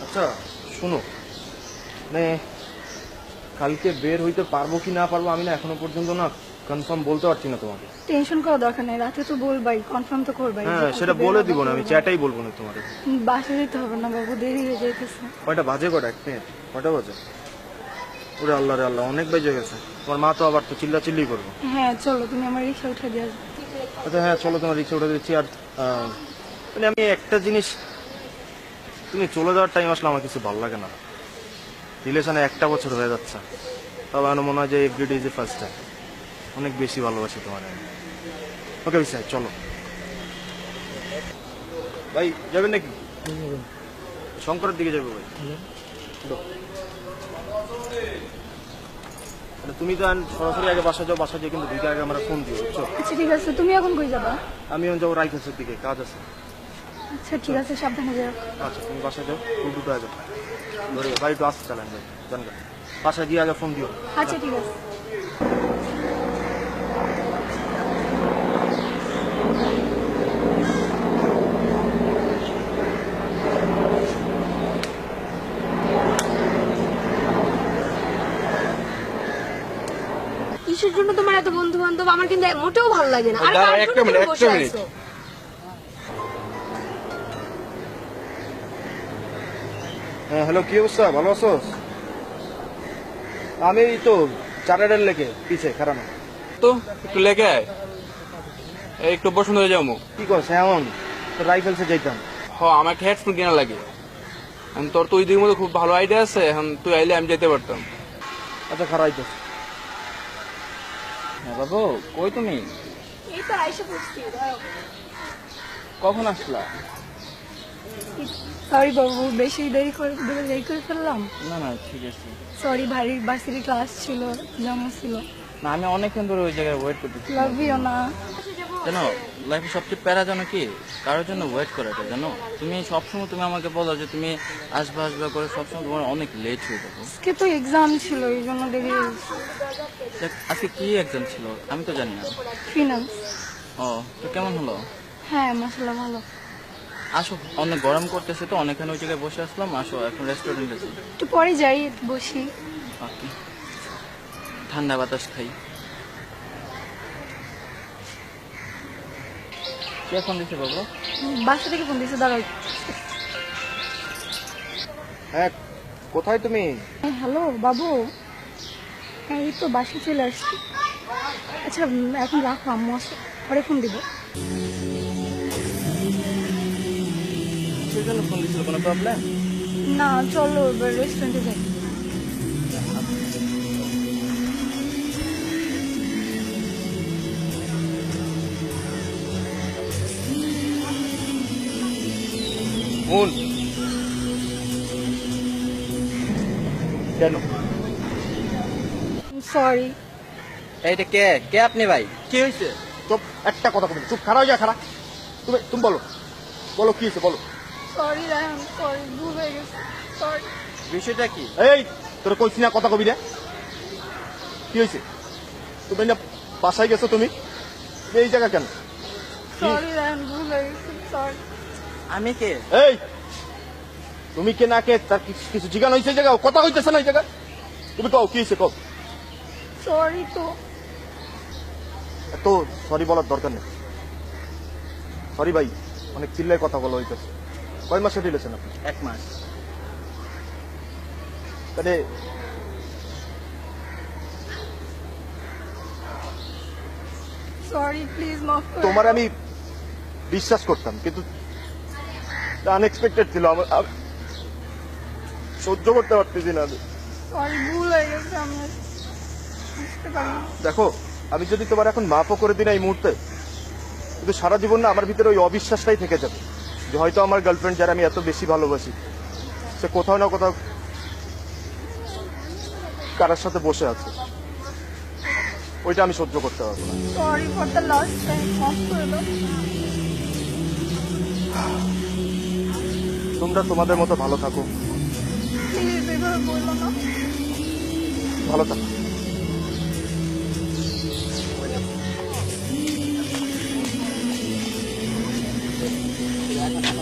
আচ্ছা শোনো, মানে কালকে বের হইতে পারবো কি না পারবো আমি না এখনো পর্যন্ত না কনফার্ম বলতে পারছি না তোমাকে। টেনশন করার দরকার নেই, রাতে তো বলবাই, কনফার্ম তো করবাই। হ্যাঁ সেটা বলে দিব না, আমি চ্যাটাই বলবো না তোমাকে। বাসে যেতে হবে না বাবু, দেরি হয়ে যাইতেছে। কয়টা বাজে, কয়টা এক মিনিট, কয়টা বাজে? ওরে আল্লাহ রে আল্লাহ, অনেক বেজে গেছে। তোমার মা তো আবার তো চিল্লা চিল্লি করবো। হ্যাঁ চলো, তুমি আমার রিক্সা উঠে দিয়ে আসবে। আচ্ছা হ্যাঁ চলো, তোমার রিক্সা উঠে দিচ্ছি। আর মানে আমি একটা জিনিস, তুমি চলে যাওয়ার টাইম আসলে আমার কিছু ভালো লাগে না। রিলেশনে 1টা বছর হয়ে যাচ্ছে, তবে আমার মনে হয় যে everyday is a first time. অনেক বেশি ভালোবাসি তোমার আমি। ওকে বিশাল, চলো। ভাই যাবেন নাকি? শঙ্করের দিকে যাবো ভাই। তুমি তো সরাসরি আগে বাসা যাও, বাসা যেয়ে কিন্তু দুইটা আগে আমরা ফোন দিও, বুঝছো? আচ্ছা ঠিক আছে, তুমি এখন কই যাবা? আমি এখন যাবো রাইফেলসের দিকে, কাজ আছে। আচ্ছা ঠিক আছে, সাবধানে যাও। আচ্ছা তুমি বাসা যাও, দুটো আগে ধরে ভাই একটু আসতে চালান ভাই, জানগা বাসায় গিয়ে আগে ফোন দিও। আচ্ছা ঠিক আছে। কিসের জন্য তোমার এত বন্ধু বান্ধব? আমার কিন্তু মোটেও ভালো লাগে না। আর দাঁড়াও, কার একটা জন্য মিনিট, তুমি বসে একটা মিনিট। আছো? হ্যাঁ হ্যালো, কি অবস্থা, ভালো আছো? আমি এই তো চারের লেকে পিছে খারাপ। তো একটু লেগে আয়, এই একটু বসুন্ধরা হয়ে যাবো। কি করছে এমন? তো রাইফেলসে যাইতাম। আমার একটা হেডফোন কেনা লাগে। এখন তোর তো ওই দিকের মধ্যে খুব ভালো আইডিয়া আছে, এখন তুই আইলে আমি যেতে পারতাম। আচ্ছা খারাপ তো। হ্যাঁ বাবু, কই তুমি? এই তো আইসা পড়ছি। কখন আসলা? সরি বাবু, বেশি দেরি করে ফেললাম। না না ঠিক আছে। সরি, ভার্সিটি ক্লাস ছিল, জমা ছিল। না আমি অনেকক্ষণ ধরে ওই জায়গায় ওয়েট করতেছি। লাভ ইউ না। জানো লাইফে সবচেয়ে প্যারা জানো কি? কারোর জন্য ওয়েট করাটা। জানো তুমি সবসময় তুমি আমাকে বলো যে তুমি আসবা আসবা করে, সবসময় তোমার অনেক লেট হয়ে যাবো। আজকে তো এক্সাম ছিল, এই জন্য দেরি হয়েছে। দেখ, আজকে কি এক্সাম ছিল আমি তো জানি না। ফিনান্স। ও তো কেমন হলো? হ্যাঁ মাশাআল্লাহ ভালো। আসো, অনেক গরম করতেছে তো, অনেকক্ষণ ওই জায়গায় বসে আসলাম। আসো এখন রেস্টুরেন্টে যাই। একটু পরে যাই, একটু বসি। ওকে, ঠান্ডা বাতাস খাই। কে ফোন দিছে বাবু? বাসা থেকে ফোন দিয়েছে, দাঁড়াও। হ্যাঁ কোথায় তুমি? হ্যালো বাবু, হ্যাঁ এই তো বাসায় চলে আসছি। আচ্ছা এখন রাখো, আম্মু আসছে, পরে ফোন দিব। সেই জন্য ফোন দিছিল, কোনো প্রবলেম? না চলো এবার রেস্টুরেন্টে যাই। মন কেন? সরি। এইটা কে কে আপনি ভাই? কি হয়েছে? চুপ, একটা কথা বলি, চুপ, খারাপ হয়ে যা, খারাপ। তুমি বলো, বলো কি হয়েছে বলো। সরি রায়হান, সরি, ভুল হয়ে গেছে, সরি। বিষয়টা কি? এই তোর কইছি না কথা কবি রে। কি হয়েছে? তুমি না বাসায় গেছো, তুমি এই জায়গা কেন? সরি রায়হান, ভুল হয়ে গেছে, সরি। আমি কে? এই তুমি কে না কে তার কিছু জিজ্ঞাসা হয়েছে? জায়গা কথা হইতেছে না এই জায়গা। তুমি কও কি হয়েছে, কও। সরি তো। তো সরি বলার দরকার নেই। সরি ভাই, অনেক চিল্লায় কথা বলা হইতেছে। কয় মাসে রিলেশন আপনি? 1 মাস। তাহলে সরি, প্লিজ মাফ করো। তোমার আমি বিশ্বাস করতাম, কিন্তু আনএক্সপেক্টেড ছিল। আমি সহ্য করতে পারতেছি না আমি। সরি, ভুল হয়ে গেছে, আমি আর বুঝতে পারিনি। দেখো, আমি যদি তোমার এখন মাফও করে দিই না এই মুহূর্তে, কিন্তু সারা জীবন না আমার ভিতরে ওই অবিশ্বাসটাই থেকে যাবে যে হয়তো আমার গার্লফ্রেন্ড, যারা আমি এত বেশি ভালোবাসি, সে কোথাও না কোথাও কারোর সাথে বসে আছে। ওইটা আমি সহ্য করতে পারবো না। Sorry for the last time, মাফ করে দাও। তোমরা তোমাদের মতো ভালো থাকো, প্লিজ এভাবে বললো না। ভালো থাকো। দেখা